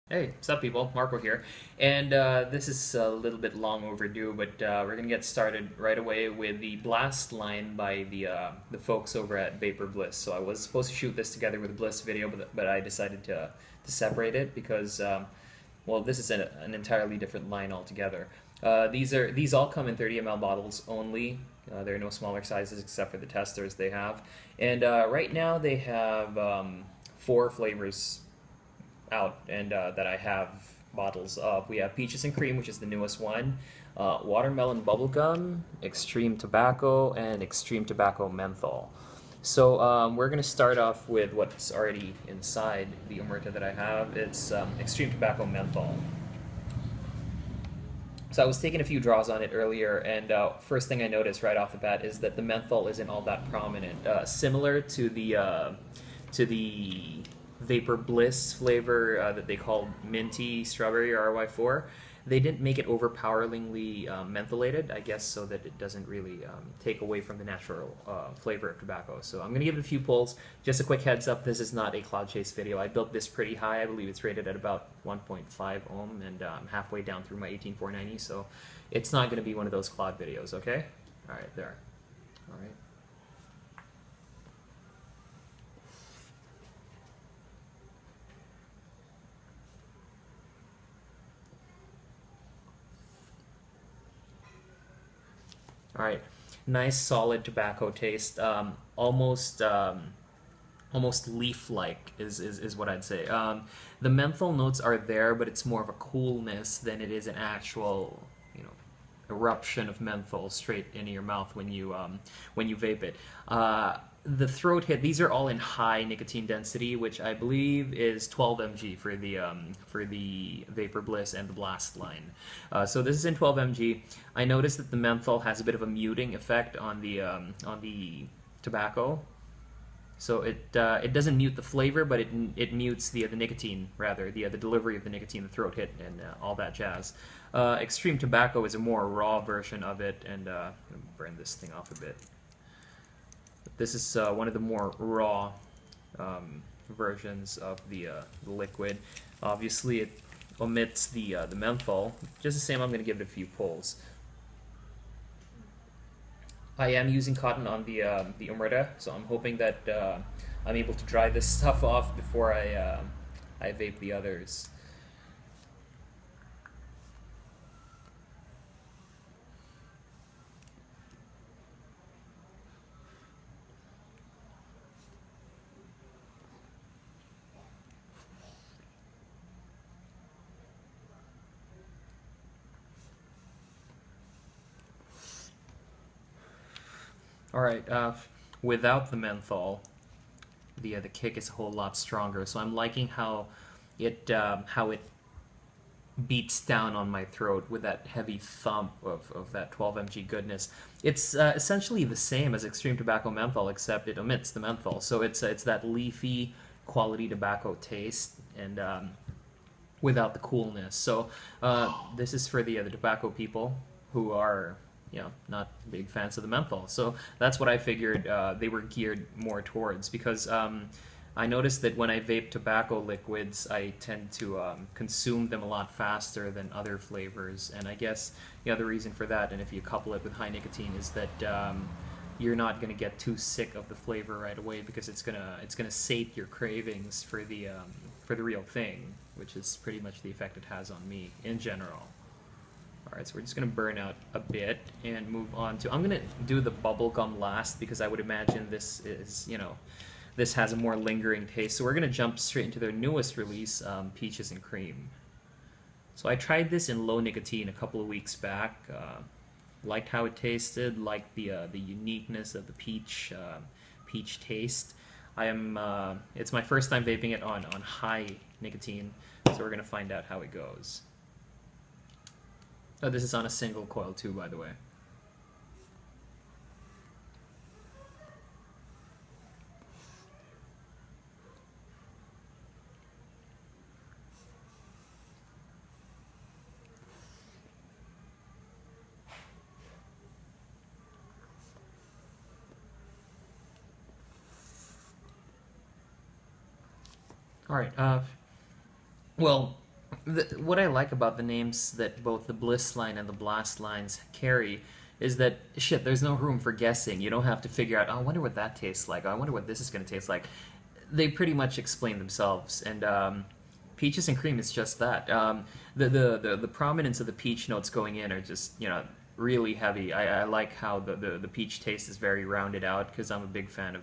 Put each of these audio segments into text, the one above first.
Hey, what's up, people? Marco here, and this is a little bit long overdue, but we're gonna get started right away with the blast line by the folks over at Vapor Bliss. So I was supposed to shoot this together with a Bliss video, but I decided to separate it because well, this is an entirely different line altogether. These all come in 30 ml bottles only. There are no smaller sizes except for the testers they have, and right now they have four flavors out and that I have bottles of. We have Peaches and Cream, which is the newest one, Watermelon Bubblegum, Extreme Tobacco, and Extreme Tobacco Menthol. So we're going to start off with what's already inside the Omerta that I have. It's Extreme Tobacco Menthol. So I was taking a few draws on it earlier, and first thing I noticed right off the bat is that the menthol isn't all that prominent. Similar to the Vapor Bliss flavor that they called Minty Strawberry or RY4. They didn't make it overpoweringly mentholated, I guess, so that it doesn't really take away from the natural flavor of tobacco. So I'm going to give it a few pulls. Just a quick heads up, this is not a cloud chase video. I built this pretty high. I believe it's rated at about 1.5 ohm, and I'm halfway down through my 18490, so it's not going to be one of those cloud videos, okay? All right, there. All right. All right, nice solid tobacco taste. Almost leaf-like is what I'd say. The menthol notes are there, but it's more of a coolness than it is an actual, eruption of menthol straight into your mouth when you vape it. The throat hit. These are all in high nicotine density, which I believe is 12 mg for the Vapor Bliss and the Blast line. So this is in 12 mg. I noticed that the menthol has a bit of a muting effect on the tobacco. So it doesn't mute the flavor, but it mutes the nicotine, rather, the delivery of the nicotine, the throat hit, and all that jazz. Extreme Tobacco is a more raw version of it, and I'm going to burn this thing off a bit. This is one of the more raw versions of the liquid. Obviously, it omits the menthol. Just the same, I'm going to give it a few pulls. I am using cotton on the Omerta, so I'm hoping that I'm able to dry this stuff off before I vape the others. All right, without the menthol, the kick is a whole lot stronger. So I'm liking how it beats down on my throat with that heavy thump of that 12 mg goodness. It's essentially the same as Extreme Tobacco Menthol, except it omits the menthol. So it's that leafy quality tobacco taste, and without the coolness. So this is for the tobacco people who are not big fans of the menthol. So that's what I figured they were geared more towards, because I noticed that when I vape tobacco liquids, I tend to consume them a lot faster than other flavors, and I guess the other reason for that, and if you couple it with high nicotine, is that you're not going to get too sick of the flavor right away, because it's gonna sate your cravings for the real thing, which is pretty much the effect it has on me in general. Alright, so we're just going to burn out a bit and move on to... I'm going to do the bubblegum last, because I would imagine this is, this has a more lingering taste. So we're going to jump straight into their newest release, Peaches and Cream. So I tried this in low nicotine a couple of weeks back. Liked how it tasted, liked the uniqueness of the peach taste. It's my first time vaping it on high nicotine, so we're going to find out how it goes. Oh, this is on a single coil too, by the way. All right. Well, What I like about the names that both the Bliss line and the Blast lines carry is that shit. There's no room for guessing. You don't have to figure out. Oh, I wonder what that tastes like. Oh, I wonder what this is going to taste like. They pretty much explain themselves, and peaches and cream is just that. The prominence of the peach notes going in are just really heavy. I like how the peach taste is very rounded out because I'm a big fan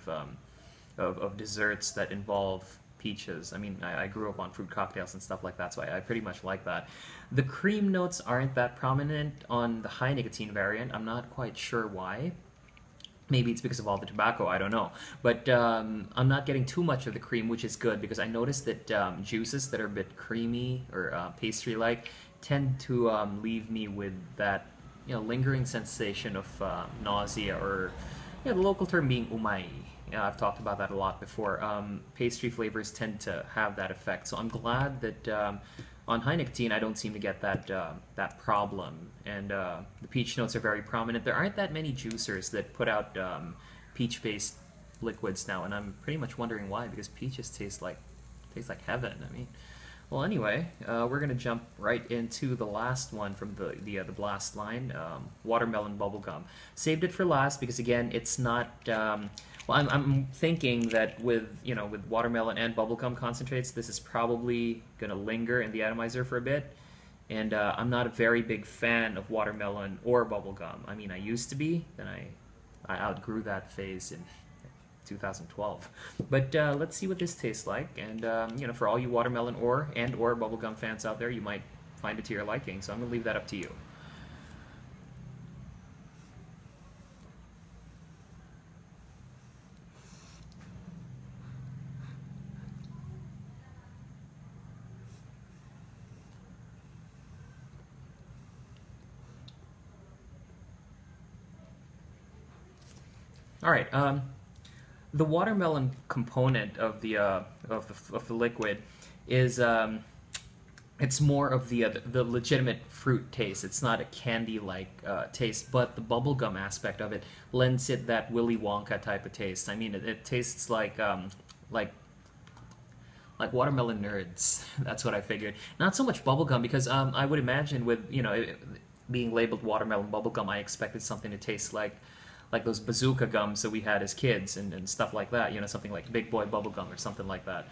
of desserts that involve peaches. I mean, I grew up on fruit cocktails and stuff like that, so I pretty much like that. The cream notes aren't that prominent on the high nicotine variant. I'm not quite sure why. Maybe it's because of all the tobacco, I don't know. But I'm not getting too much of the cream, which is good because I noticed that juices that are a bit creamy or pastry-like tend to leave me with that lingering sensation of nausea or the local term being umai. Yeah, I've talked about that a lot before. Pastry flavors tend to have that effect, so I'm glad that on high nicotine I don't seem to get that problem. And the peach notes are very prominent. There aren't that many juicers that put out peach-based liquids now, and I'm pretty much wondering why. Because peaches taste like heaven. I mean, well, anyway, we're gonna jump right into the last one from the Blast line, watermelon bubblegum. Saved it for last because again, it's not. Well, I'm thinking that with with watermelon and bubblegum concentrates, this is probably gonna linger in the atomizer for a bit. And I'm not a very big fan of watermelon or bubblegum. I mean, I used to be, then I outgrew that phase in 2012. But let's see what this tastes like. And for all you watermelon or bubblegum fans out there, you might find it to your liking. So I'm gonna leave that up to you. All right. The watermelon component of the liquid is it's more of the legitimate fruit taste. It's not a candy-like taste, but the bubblegum aspect of it lends it that Willy Wonka type of taste. I mean, it tastes like watermelon nerds. That's what I figured. Not so much bubblegum because I would imagine with it being labeled watermelon bubblegum, I expected something to taste like those bazooka gums that we had as kids and stuff like that, something like Big Boy bubblegum or something like that.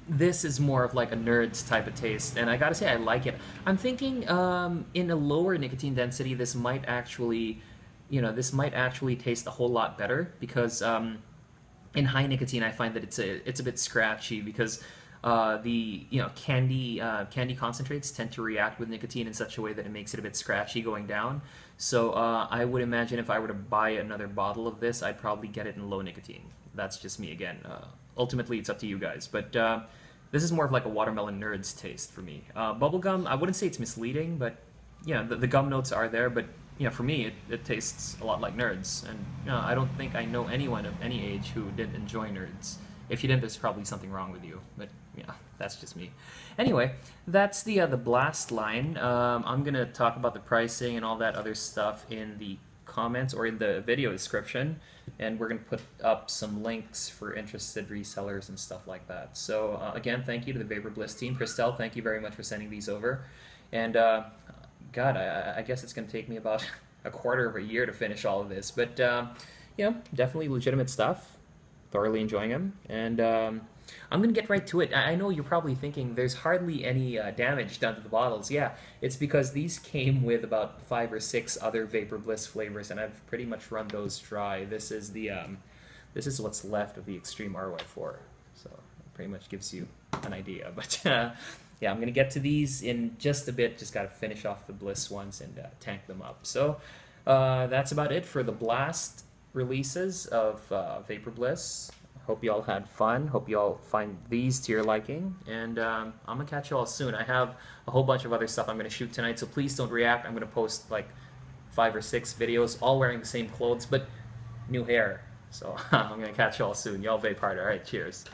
This is more of like a nerds type of taste, and I gotta say I like it. I'm thinking in a lower nicotine density, this might actually taste a whole lot better because in high nicotine I find that it's a bit scratchy because the candy concentrates tend to react with nicotine in such a way that it makes it a bit scratchy going down. So I would imagine if I were to buy another bottle of this, I'd probably get it in low nicotine. That's just me again. Ultimately, it's up to you guys. But this is more of like a watermelon nerds taste for me. Bubblegum, I wouldn't say it's misleading, but the gum notes are there. But for me, it tastes a lot like nerds. And I don't think I know anyone of any age who did enjoy nerds. If you didn't, there's probably something wrong with you. But that's just me. Anyway, that's the Blast line. I'm gonna talk about the pricing and all that other stuff in the comments or in the video description, and we're gonna put up some links for interested resellers and stuff like that. So again, thank you to the Vapor Bliss team. Christelle, thank you very much for sending these over. And God, I guess it's gonna take me about a quarter of a year to finish all of this, but definitely legitimate stuff. Thoroughly enjoying them, and I'm gonna get right to it. I know you're probably thinking there's hardly any damage done to the bottles. Yeah, it's because these came with about 5 or 6 other Vapor Bliss flavors, and I've pretty much run those dry. This is what's left of the Extreme RY4, so it pretty much gives you an idea. But yeah, I'm gonna get to these in just a bit. Just gotta finish off the Bliss ones and tank them up. So that's about it for the Blast releases of Vapor Bliss. Hope you all had fun. Hope you all find these to your liking. And I'm gonna catch you all soon. I have a whole bunch of other stuff I'm gonna shoot tonight, so please don't react. I'm gonna post like 5 or 6 videos, all wearing the same clothes, but new hair. So I'm gonna catch you all soon. Y'all vape hard. All right, cheers.